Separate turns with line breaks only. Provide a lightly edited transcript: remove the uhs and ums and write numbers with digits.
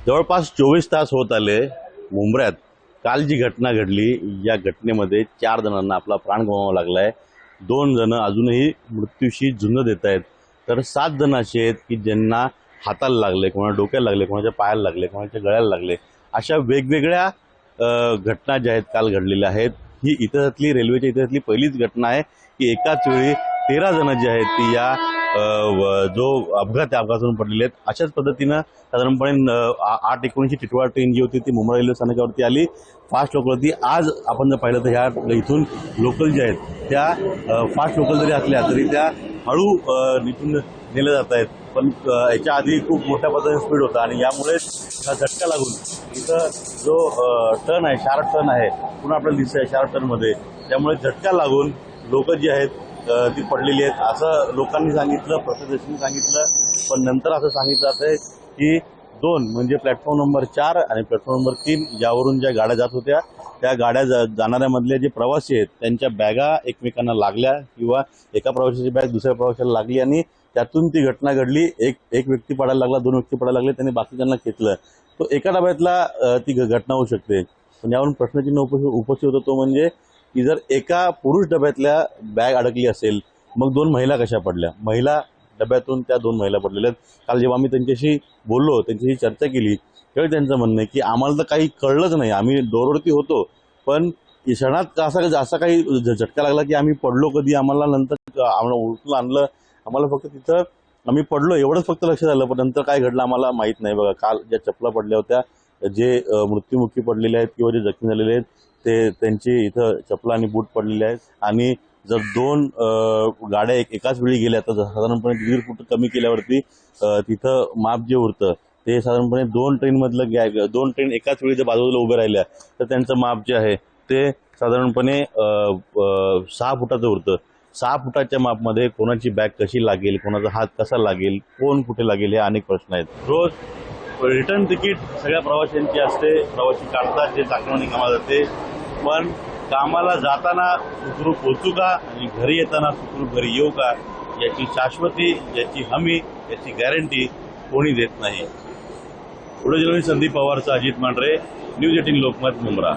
जवळपास 24 तास होत आले मुंब्र्यात. काल जी घटना घडली या घटनेमध्ये 4 जणांना आपला प्राण गमवावा लागलाय. 2 जण अजूनही मृत्यूशी झुंज देत आहेत. तर 7 जण असे आहेत की ज्यांना हाताला लागले, कोणाला डोक्याला लागले, कोणाच्या पायाला लागले, कोणाच्या गळ्याला लागले. अशा वेगवेगळ्या घटना ज्या आहेत काल घडलेल्या आहेत. ही इतिहासातली रेल्वेच्या इतिहासातली पहिलीच घटना आहे की एकाच वेळी 13 जण जे आहेत ती या जो अपघात आहे अपघातातून पडलेले आहेत. अशाच पद्धतीनं साधारणपणे 8:19 टिटवाळा ट्रेन जी होती ती मुंबई रेल्वे स्थानकावरती आली. फास्ट लोकल होती. आज आपण जर पाहिलं तर ह्या इथून लोकल ज्या आहेत त्या फास्ट लोकल जरी असल्या तरी त्या हळू इथून नेल्या जात आहेत. पण याच्या आधी खूप मोठ्या पद्धतीने स्पीड होता आणि यामुळेच हा झटका लागून इथं जो टर्न आहे, शार्प टर्न आहे, पुन्हा आपल्याला दिसतंय शार्प टर्नमध्ये, त्यामुळे झटका लागून लोक जी आहेत ती पडलेली आहेत असं लोकांनी सांगितलं, प्रशासनाने सांगितलं. पण नंतर असं सांगितलं जात आहे की 2 म्हणजे प्लॅटफॉर्म नंबर 4 आणि प्लॅटफॉर्म नंबर 3 ज्यावरून ज्या गाड्या जात होत्या त्या गाड्या जाणाऱ्यामधले जे प्रवासी आहेत त्यांच्या बॅगा एकमेकांना लागल्या किंवा एका प्रवाशाची बॅग दुसऱ्या प्रवाशाला लागली आणि त्यातून ती घटना घडली. एक व्यक्ती पडायला लागला, 2 व्यक्ती पडायला लागले, त्यांनी बाकीच्यांना खेचलं. तो एका डब्यातला ती घटना होऊ शकते. पण यावरून प्रश्नचिन्ह उपस्थित होतं तो म्हणजे की जर एका पुरुष डब्यातल्या बॅग अडकली असेल मग 2 महिला कशा पडल्या? महिला डब्यातून त्या 2 महिला पडलेल्या आहेत. काल जेव्हा आम्ही त्यांच्याशी बोललो, त्यांच्याशी चर्चा केली त्यावेळी त्यांचं म्हणणं आहे की आम्हाला तर काही कळलंच नाही, आम्ही दोरवरती होतो, पण क्षणात असा काही झटका लागला की आम्ही पडलो कधी, आम्हाला नंतर आम्हाला उलटून आणलं, आम्हाला फक्त तिथं आम्ही पडलो एवढंच फक्त लक्षात आलं. पण नंतर काय घडलं आम्हाला माहीत नाही. बघा काल ज्या चपला पडल्या होत्या, जे मृत्युमुखी पडलेले आहेत किंवा जे जखमी झालेले आहेत ते त्यांची इथं चपला आणि बूट पडलेले आहेत. आणि जर 2 गाड्या एकाच वेळी गेल्या तर साधारणपणे 1.5 फूट कमी केल्यावरती तिथं माप जे उरतं ते साधारणपणे 2 ट्रेनमधलं 2 ट्रेन एकाच वेळी जर बाजूला उभे राहिल्या तर त्यांचं माप जे आहे ते साधारणपणे 6 फुटाचं उरतं. 6 फुटाच्या मापमध्ये कोणाची बॅग कशी लागेल, कोणाचा हात कसा लागेल, कोण कुठे लागेल हे अनेक प्रश्न आहेत. रोज रिटर्न तिकीट सगळ्या प्रवाशांची असते, प्रवासी काढतात, जे चाकरमानी कामाला जाते. पण कामाला जाताना सुखरूप पोहोचू का आणि घरी येताना सुखरूप घरी येऊ का याची शाश्वती, याची हमी, याची गॅरंटी कोणी देत नाही. पुढे संदीप पवारचा, अजित मांढरे, न्यूज 18 लोकमत, मुंब्रा.